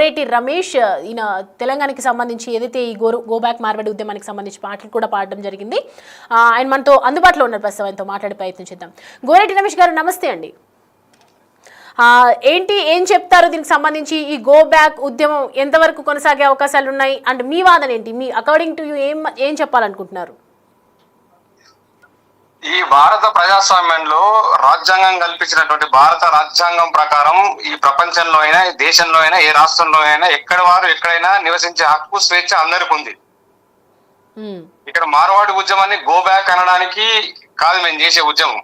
గోరేటి రమేష్ ఈయన తెలంగాణకి సంబంధించి ఏదైతే ఈ గో బ్యాక్ మార్వాడి ఉద్యమానికి సంబంధించి పాటలు కూడా పాడడం జరిగింది. ఆయన మనతో అందుబాటులో ఉన్న ప్రస్తుతం ఆయనతో మాట్లాడే ప్రయత్నం చేద్దాం. గోరేటి రమేష్ గారు నమస్తే అండి. ఏం చెప్తారు దీనికి సంబంధించి? ఈ గో బ్యాక్ ఉద్యమం ఎంతవరకు కొనసాగే అవకాశాలు ఉన్నాయి అండ్ మీ వాదన ఏంటి? మీ అకార్డింగ్ టు యూ ఏం చెప్పాలనుకుంటున్నారు? ఈ భారత ప్రజాస్వామ్యంలో రాజ్యాంగం కల్పించినటువంటి భారత రాజ్యాంగం ప్రకారం ఈ ప్రపంచంలో అయినా, ఈ దేశంలో అయినా, ఏ రాష్ట్రంలో అయినా ఎక్కడైనా నివసించే హక్కు, స్వేచ్ఛ అందరికి ఉంది. ఇక్కడ మార్వాడి ఉద్యమాన్ని గో బ్యాక్ అనడానికి కాదు మేము చేసే ఉద్యమం.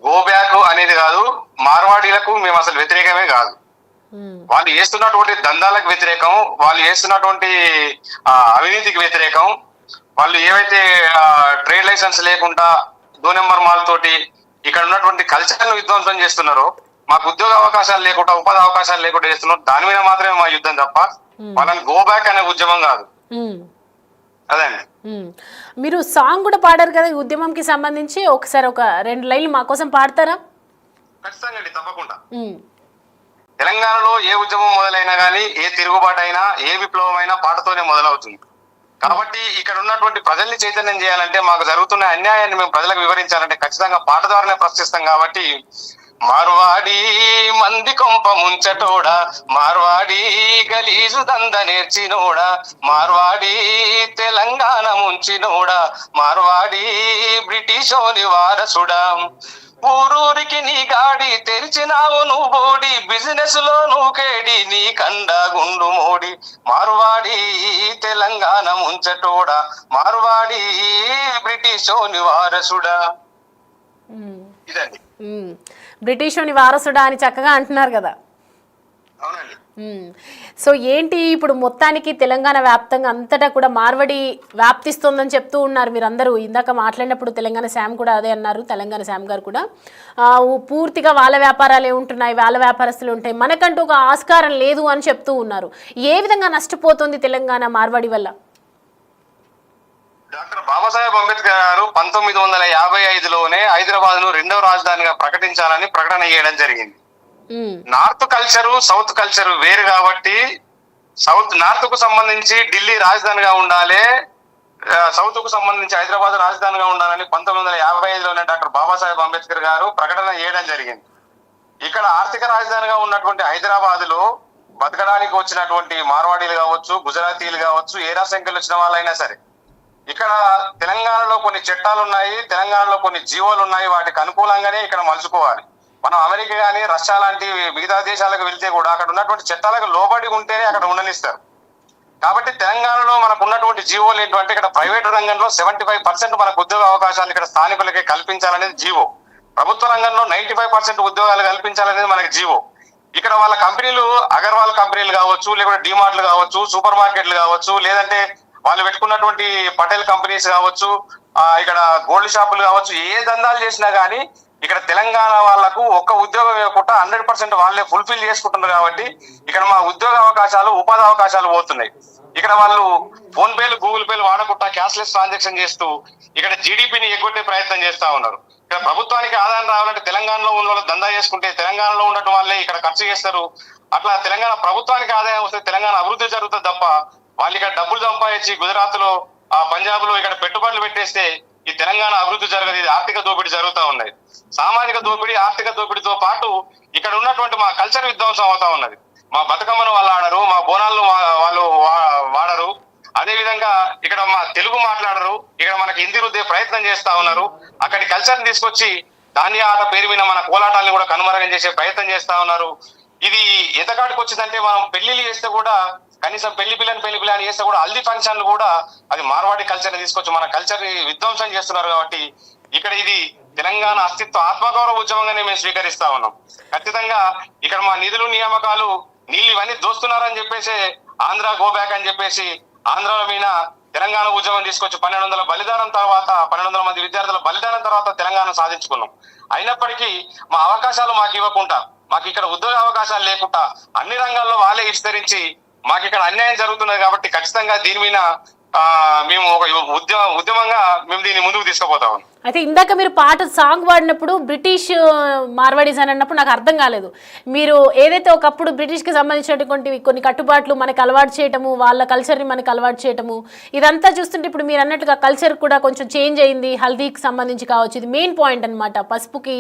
గో బ్యాక్ అనేది కాదు, మార్వాడీలకు మేము అసలు వ్యతిరేకమే కాదు. వాళ్ళు చేస్తున్నటువంటి దందాలకు వ్యతిరేకం, వాళ్ళు చేస్తున్నటువంటి అవినీతికి వ్యతిరేకం, వాళ్ళు ఏవైతే ట్రేడ్ లైసెన్స్ లేకుండా 2 నెంబర్ మాల్ తోటి ఇక్కడ ఉన్నటువంటి కల్చర్ ను విధ్వంసం చేస్తున్నారో, మాకు ఉద్యోగ అవకాశాలు లేకుండా, ఉపాధి అవకాశాలు లేకుండా చేస్తున్నారు. దాని మీద మాత్రమే మా యుద్ధం తప్ప వాళ్ళని గో బ్యాక్ అనే ఉద్యమం కాదు. అదండి. మీరు సాంగ్ కూడా పాడారు కదా ఈ ఉద్యమంకి సంబంధించి, ఒకసారి ఒక 2 లైన్లు మా కోసం పాడతారా? ఖచ్చితంగా అండి, తప్పకుండా. తెలంగాణలో ఏ ఉద్యమం మొదలైనా కానీ, ఏ తిరుగుబాటు అయినా, ఏ విప్లవం అయినా పాటతోనే మొదలవుతుంది. కాబట్టి ఇక్కడ ఉన్నటువంటి ప్రజల్ని చైతన్యం చేయాలంటే, మాకు జరుగుతున్న అన్యాయాన్ని మేము ప్రజలకు వివరించాలంటే ఖచ్చితంగా పాట ద్వారానే ప్రశ్నిస్తాం. కాబట్టి మార్వాడి మంది కొంప ముంచటోడా, మార్వాడి గలీజు దంద నేర్చినోడా, మార్వాడి తెలంగాణ ముంచినోడా, మార్వాడి బ్రిటిషోని వారసుడా, ఊరూరికి నీ గాడి తెరిచినావు నువ్వు బోడి, బిజినెస్ లో నువ్వు కేడి, నీ కండ గుండు మోడి, మార్వాడి తెలంగాణ ముంచటోడా, మార్వాడి బ్రిటిషోని వారసుడా. ఇదండి. బ్రిటిషోని వారసుడా అని చక్కగా అంటున్నారు కదా. అవునండి. సో ఏంటి ఇప్పుడు మొత్తానికి తెలంగాణ వ్యాప్తంగా అంతటా కూడా మార్వడి వ్యాప్తిస్తుందని చెప్తూ ఉన్నారు మీరందరూ. ఇందాక మాట్లాడినప్పుడు తెలంగాణ శామ్ కూడా అదే అన్నారు, తెలంగాణ శామ్ గారు కూడా. పూర్తిగా వాళ్ళ వ్యాపారాలే ఉంటున్నాయి, వాళ్ళ వ్యాపారస్తులు ఉంటాయి, మనకంటూ ఒక ఆస్కారం లేదు అని చెప్తూ ఉన్నారు. ఏ విధంగా నష్టపోతుంది తెలంగాణ మార్వాడి వల్ల? డాక్టర్ బాబాసాహెబ్ అంబేద్కర్ గారు 1955లోనే హైదరాబాద్ ను 2వ రాజధానిగా ప్రకటించాలని ప్రకటన చేయడం జరిగింది. నార్త్ కల్చరు, సౌత్ కల్చరు వేరు కాబట్టి నార్త్ కు సంబంధించి ఢిల్లీ రాజధానిగా ఉండాలి, సౌత్ కు సంబంధించి హైదరాబాద్ రాజధానిగా ఉండాలని 1955లోనే డాక్టర్ బాబాసాహెబ్ అంబేద్కర్ గారు ప్రకటన చేయడం జరిగింది. ఇక్కడ ఆర్థిక రాజధానిగా ఉన్నటువంటి హైదరాబాద్ లో బతకడానికి వచ్చినటువంటి మార్వాడీలు కావచ్చు, గుజరాతీలు కావచ్చు, ఏ రాష్ట్రంకి వచ్చిన వాళ్ళైనా సరే, ఇక్కడ తెలంగాణలో కొన్ని చట్టాలు ఉన్నాయి, తెలంగాణలో కొన్ని జీవోలు ఉన్నాయి, వాటికి అనుకూలంగానే ఇక్కడ మలుచుకోవాలి. మనం అమెరికా కానీ, రష్యా లాంటి మిగతా దేశాలకు వెళ్తే కూడా అక్కడ ఉన్నటువంటి చట్టాలకు లోబడి ఉంటేనే అక్కడ ఉండనిస్తారు. కాబట్టి తెలంగాణలో మనకు ఉన్నటువంటి జీవోలు ఏంటంటే, ఇక్కడ ప్రైవేట్ రంగంలో 75% మనకు ఉద్యోగ అవకాశాలు ఇక్కడ స్థానికులకే కల్పించాలనేది జీవో. ప్రభుత్వ రంగంలో 95% ఉద్యోగాలు కల్పించాలనేది మనకి జీవో. ఇక్కడ వాళ్ళ కంపెనీలు అగర్వాల్ కంపెనీలు కావచ్చు, లేకుంటే డిమార్ట్లు కావచ్చు, సూపర్ మార్కెట్లు కావచ్చు, లేదంటే వాళ్ళు పెట్టుకున్నటువంటి పటేల్ కంపెనీస్ కావచ్చు, ఇక్కడ గోల్డ్ షాపులు కావచ్చు, ఏ దందాలు చేసినా గానీ ఇక్కడ తెలంగాణ వాళ్లకు ఒక్క ఉద్యోగం ఇవ్వకుండా 100% వాళ్ళే ఫుల్ఫిల్ చేసుకుంటున్నారు. కాబట్టి ఇక్కడ మా ఉద్యోగ అవకాశాలు, ఉపాధి అవకాశాలు పోతున్నాయి. ఇక్కడ వాళ్ళు ఫోన్ పేలు, గూగుల్ పేలు వాడకుండా క్యాష్లెస్ ట్రాన్సాక్షన్ చేస్తూ ఇక్కడ జీడిపిని ఎగ్గొట్టే ప్రయత్నం చేస్తా ఉన్నారు. ఇక్కడ ప్రభుత్వానికి ఆదాయం రావాలంటే తెలంగాణలో ఉన్న వాళ్ళు దందా చేసుకుంటే తెలంగాణలో ఉండటం వాళ్ళే ఇక్కడ ఖర్చు చేస్తారు. అట్లా తెలంగాణ ప్రభుత్వానికి ఆదాయం వస్తే తెలంగాణ అభివృద్ధి జరుగుతుంది తప్ప వాళ్ళు ఇక్కడ డబ్బులు సంపాదించి గుజరాత్ లో, పంజాబ్ లో ఇక్కడ పెట్టుబడులు పెట్టేస్తే ఈ తెలంగాణ అభివృద్ధి జరగదు. ఇది ఆర్థిక దోపిడీ జరుగుతూ ఉన్నది. సామాజిక దోపిడీ, ఆర్థిక దోపిడీతో పాటు ఇక్కడ ఉన్నటువంటి మా కల్చర్ విధ్వంసం అవుతా ఉన్నది. మా బతుకమ్మను వాళ్ళు ఆడరు, మా బోనాలను వాళ్ళు వాడరు, అదే విధంగా ఇక్కడ మా తెలుగు మాట్లాడరు, ఇక్కడ మనకి హిందీ రుద్దే ప్రయత్నం చేస్తా ఉన్నారు. అక్కడి కల్చర్ ని తీసుకొచ్చి దాండియా ఆట పేరు మీద మన కోలాటాలను కూడా కనుమరుగం చేసే ప్రయత్నం చేస్తా ఉన్నారు. ఇది ఎంతకాడికి వచ్చిందంటే, మనం పెళ్లిళ్ళు చేస్తే కూడా కనీసం పెళ్లి పిల్లని చేస్తే కూడా హల్దీ ఫంక్షన్లు కూడా అది మార్వాడి కల్చర్ ని తీసుకొచ్చి మన కల్చర్ ని విధ్వంసం చేస్తున్నారు. కాబట్టి ఇక్కడ ఇది తెలంగాణ అస్తిత్వ ఆత్మగౌరవ ఉద్యమంగానే మేము స్వీకరిస్తా ఉన్నాం. ఖచ్చితంగా ఇక్కడ మా నిధులు, నియామకాలు, నీళ్ళు ఇవన్నీ దోస్తున్నారని చెప్పేసి ఆంధ్ర గో బ్యాక్ అని చెప్పేసి ఆంధ్రాల మీద తెలంగాణ ఉద్యమం తీసుకొచ్చి 1200 బలిదానం తర్వాత, 1200 మంది విద్యార్థుల బలిదానం తర్వాత తెలంగాణ సాధించుకున్నాం. అయినప్పటికీ మా అవకాశాలు మాకు ఇవ్వకుండా, మాకు ఇక్కడ ఉద్యోగ అవకాశాలు లేకుండా అన్ని రంగాల్లో వాళ్ళే విస్తరించి మాకు ఇక్కడ అన్యాయం జరుగుతున్నది. కాబట్టి ఖచ్చితంగా దీని మీద మేము ఒక ఉద్యమంగా మేము దీన్ని ముందుకు తీసుకుపోతా ఉన్నాం. అయితే ఇందాక మీరు పాట సాంగ్ పాడినప్పుడు బ్రిటిష్ మార్వాడీస్ అని అన్నప్పుడు నాకు అర్థం కాలేదు. మీరు ఏదైతే ఒకప్పుడు బ్రిటిష్కి సంబంధించినటువంటి కొన్ని కట్టుబాట్లు మనకు అలవాటు చేయటము, వాళ్ళ కల్చర్ని మనకు అలవాటు చేయటము, ఇదంతా చూస్తుంటే ఇప్పుడు మీరు అన్నట్టుగా కల్చర్ కూడా కొంచెం చేంజ్ అయింది. హల్దీకి సంబంధించి కావచ్చు, ఇది మెయిన్ పాయింట్ అనమాట. పసుపుకి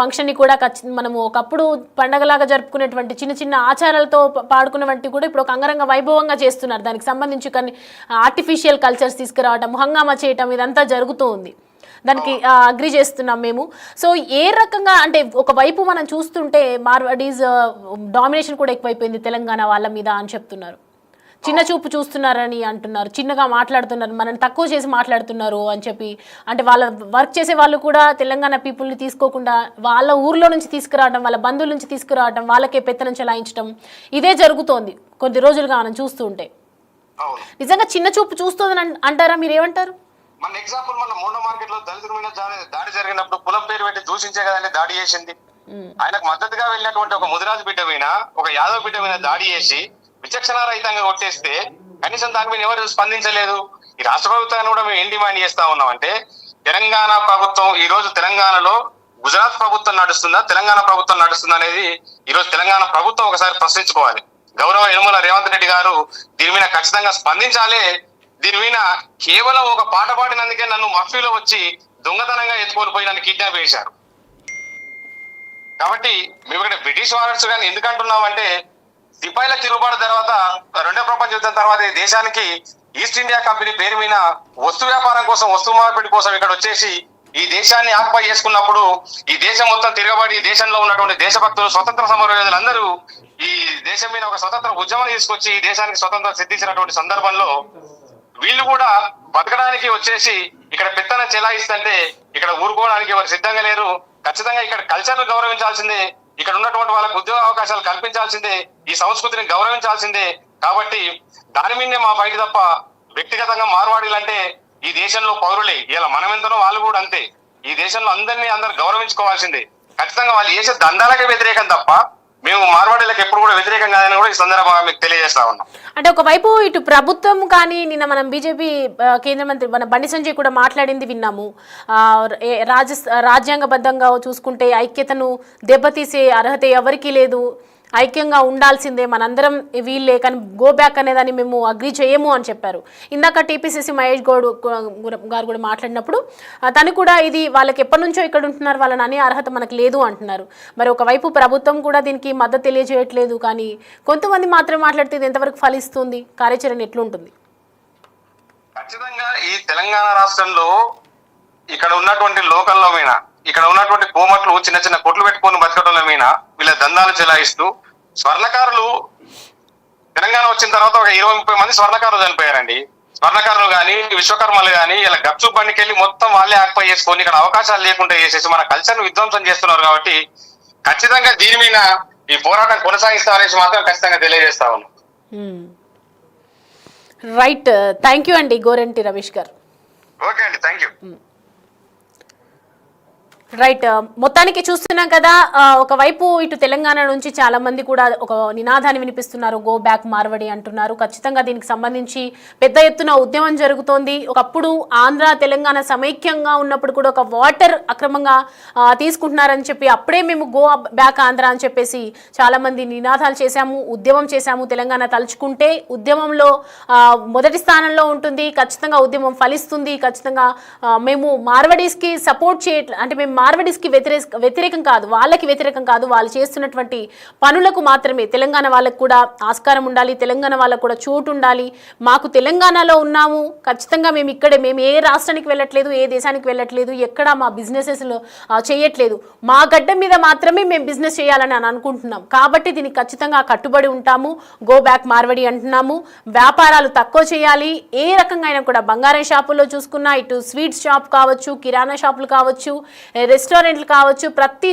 ఫంక్షన్ని కూడా మనము ఒకప్పుడు పండగలాగా జరుపుకునేటువంటి చిన్న చిన్న ఆచారాలతో పాడుకున్నవంటి కూడా ఇప్పుడు ఒక అంగరంగ వైభవంగా చేస్తున్నారు. దానికి సంబంధించి కొన్ని ఆర్టిఫిషియల్ కల్చర్స్ తీసుకురావటం, హంగామా చేయటం, ఇదంతా జరుగుతూ ఉంది. దానికి అగ్రి చేస్తున్నాం మేము. సో ఏ రకంగా అంటే ఒకవైపు మనం చూస్తుంటే మార్వాడీస్ డామినేషన్ కూడా ఎక్కువైపోయింది తెలంగాణ వాళ్ళ మీద అని చెప్తున్నారు. చిన్న చూపు చూస్తున్నారని అంటున్నారు, చిన్నగా మాట్లాడుతున్నారు, మనల్ని తక్కువ చేసి మాట్లాడుతున్నారు అని చెప్పి. అంటే వాళ్ళ వర్క్ చేసే వాళ్ళు కూడా తెలంగాణ పీపుల్ని తీసుకోకుండా వాళ్ళ ఊర్లో నుంచి తీసుకురావడం, వాళ్ళ బంధువుల నుంచి తీసుకురావడం, వాళ్ళకే పెత్తనం చెలాయించడం, ఇదే జరుగుతోంది కొద్ది రోజులుగా మనం చూస్తుంటే. నిజంగా చిన్న చూపు చూస్తుందని అంటారా? మీరు ఏమంటారు? మన ఎగ్జాంపుల్ మన మోండా మార్కెట్ లో దళితుల మీద దాడి జరిగినప్పుడు కులం పేరు పెట్టి దూషించే కదండి దాడి చేసింది. ఆయనకు మద్దతుగా వెళ్ళినటువంటి ఒక ముదిరాజు బిడ్డ మీద, ఒక యాదవ్ బిడ్డ మీద దాడి చేసి విచక్షణ రహితంగా కొట్టేస్తే కనీసం దాని మీద ఎవరు స్పందించలేదు. ఈ రాష్ట్ర ప్రభుత్వాన్ని కూడా మేము ఏం డిమాండ్ చేస్తా ఉన్నామంటే, తెలంగాణ ప్రభుత్వం ఈ రోజు తెలంగాణలో గుజరాత్ ప్రభుత్వం నడుస్తుందా, తెలంగాణ ప్రభుత్వం నడుస్తుందా అనేది ఈ రోజు తెలంగాణ ప్రభుత్వం ఒకసారి ప్రశ్నించుకోవాలి. గౌరవ యనమల రేవంత్ రెడ్డి గారు దీని మీద ఖచ్చితంగా స్పందించాలి. దీని మీద కేవలం ఒక పాట పాడినందుకే నన్ను మఫ్ఫీలో వచ్చి దొంగతనంగా ఎత్తుకొని పోయి నన్ను కిడ్నాప్ చేశారు. కాబట్టి మేము ఇక్కడ బ్రిటిష్ వారస్ కానీ ఎందుకంటున్నామంటే, సిపాయిల తిరుగుబాటు తర్వాత, రెండో ప్రపంచ యుద్ధం తర్వాత ఈ దేశానికి ఈస్ట్ ఇండియా కంపెనీ పేరు మీద వస్తు వ్యాపారం కోసం, వస్తు మార్పిడి కోసం ఇక్కడ వచ్చేసి ఈ దేశాన్ని ఆక్యుపై చేసుకున్నప్పుడు ఈ దేశం మొత్తం తిరగబడి ఈ దేశంలో ఉన్నటువంటి దేశభక్తులు, స్వతంత్ర సమరయోధులందరూ ఈ దేశం మీద ఒక స్వతంత్ర ఉద్యమం తీసుకొచ్చి ఈ దేశానికి స్వతంత్రం సిద్ధించినటువంటి సందర్భంలో వీళ్ళు కూడా బతకడానికి వచ్చేసి ఇక్కడ పెత్తనం చెలాయిస్తుంటే ఇక్కడ ఊరుకోవడానికి ఎవరు సిద్ధంగా లేరు. ఖచ్చితంగా ఇక్కడ కల్చర్ ను గౌరవించాల్సిందే, ఇక్కడ ఉన్నటువంటి వాళ్ళకు ఉద్యోగ అవకాశాలు కల్పించాల్సిందే, ఈ సంస్కృతిని గౌరవించాల్సిందే. కాబట్టి దాని మీదనే మా ఫైట్ తప్ప వ్యక్తిగతంగా మార్వాడీలంటే ఈ దేశంలో పౌరులే. ఇలా మనం ఎంతనో వాళ్ళు కూడా అంతే. ఈ దేశంలో అందరు గౌరవించుకోవాల్సిందే. ఖచ్చితంగా వాళ్ళు చేసే దందాలకే వ్యతిరేకం తప్ప మేము మార్వాడీలకు ఎప్పుడు కూడా వ్యతిరేకం కాదని కూడా ఈ సందర్భంగా మీకు తెలియజేస్తా ఉన్నాం. అంటే ఒకవైపు ఇటు ప్రభుత్వం కానీ, నిన్న మనం బీజేపీ కేంద్ర మంత్రి మన బండి సంజయ్ కూడా మాట్లాడింది విన్నాము. రాజ్యాంగబద్ధంగా చూసుకుంటే ఐక్యతను దెబ్బతీసే అర్హత ఎవరికీ లేదు, ఐక్యంగా ఉండాల్సిందే, మనందరం వీళ్ళే, కానీ గో బ్యాక్ అనేదాన్ని మేము అగ్రీ చేయము అని చెప్పారు. ఇందాక టీపీసీసీ మహేష్ గౌడ్ గారు కూడా మాట్లాడినప్పుడు తను కూడా ఇది వాళ్ళకి ఎప్పటి నుంచో ఇక్కడ ఉంటున్నారు, వాళ్ళని అనే అర్హత మనకు లేదు అంటున్నారు. మరి ఒకవైపు ప్రభుత్వం కూడా దీనికి మద్దతు తెలియజేయట్లేదు, కానీ కొంతమంది మాత్రం మాట్లాడితే ఇది ఎంతవరకు ఫలిస్తుంది, కార్యాచరణ ఎట్లుంటుంది? ఖచ్చితంగా ఈ తెలంగాణ రాష్ట్రంలో ఇక్కడ ఉన్నటువంటి లోకల్లో మీద, ఇక్కడ ఉన్నటువంటి కోమట్లు చిన్న చిన్న కొట్లు పెట్టుకొని బతకటంలో మీద వీళ్ళ దందాలు చెలాయిస్తూ స్వర్ణకారులు తెలంగాణ వచ్చిన తర్వాత ఒక 20-30 మంది స్వర్ణకారులు చనిపోయారండి. స్వర్ణకారులు కానీ, విశ్వకర్మలు కానీ ఇలా గప్చు బండికి వెళ్ళి మొత్తం వాళ్ళే ఆక్యుపై చేసుకొని ఇక్కడ అవకాశాలు లేకుండా చేసేసి మన కల్చర్ ను విధ్వంసం చేస్తున్నారు. కాబట్టి ఖచ్చితంగా దీని మీద ఈ పోరాటం కొనసాగిస్తామనేసి మాత్రం ఖచ్చితంగా తెలియజేస్తా ఉన్నాం. రైట్, థ్యాంక్ యూ అండి గోరంటి రమేష్ గారు. ఓకే అండి, థ్యాంక్ యూ. రైట్, మొత్తానికి చూస్తున్నాం కదా, ఒకవైపు ఇటు తెలంగాణ నుంచి చాలా మంది కూడా ఒక నినాదాన్ని వినిపిస్తున్నారు, గో బ్యాక్ మార్వడి అంటున్నారు. ఖచ్చితంగా దీనికి సంబంధించి పెద్ద ఎత్తున ఉద్యమం జరుగుతోంది. ఒకప్పుడు ఆంధ్ర తెలంగాణ సమైక్యంగా ఉన్నప్పుడు కూడా ఒక వాటర్ అక్రమంగా తీసుకుంటున్నారని చెప్పి అప్పుడే మేము గో బ్యాక్ ఆంధ్ర అని చెప్పేసి చాలా మంది నినాదాలు చేశాము, ఉద్యమం చేశాము. తెలంగాణ తలుచుకుంటే ఉద్యమంలో మొదటి స్థానంలో ఉంటుంది, ఖచ్చితంగా ఉద్యమం ఫలిస్తుంది. ఖచ్చితంగా మేము మార్వడీస్కి సపోర్ట్ అంటే మేము మార్వడీస్కి వ్యతిరేకం కాదు, వాళ్ళకి వ్యతిరేకం కాదు, వాళ్ళు చేస్తున్నటువంటి పనులకు మాత్రమే. తెలంగాణ వాళ్ళకు కూడా ఆస్కారం ఉండాలి, తెలంగాణ వాళ్ళకు కూడా చోటు ఉండాలి. మాకు తెలంగాణలో ఉన్నాము, ఖచ్చితంగా మేము ఇక్కడే, మేము ఏ రాష్ట్రానికి వెళ్ళట్లేదు, ఏ దేశానికి వెళ్ళట్లేదు, ఎక్కడ మా బిజినెసెస్లో చేయట్లేదు, మా గడ్డ మీద మాత్రమే మేము బిజినెస్ చేయాలని అనుకుంటున్నాం. కాబట్టి దీనికి ఖచ్చితంగా కట్టుబడి ఉంటాము, గో బ్యాక్ మార్వడి అంటున్నాము. వ్యాపారాలు తక్కువ చేయాలి, ఏ రకంగా అయినా కూడా బంగారం షాపుల్లో చూసుకున్నా, ఇటు స్వీట్స్ షాప్ కావచ్చు, కిరాణా షాపులు కావచ్చు, రెస్టారెంట్లు కావచ్చు, ప్రతి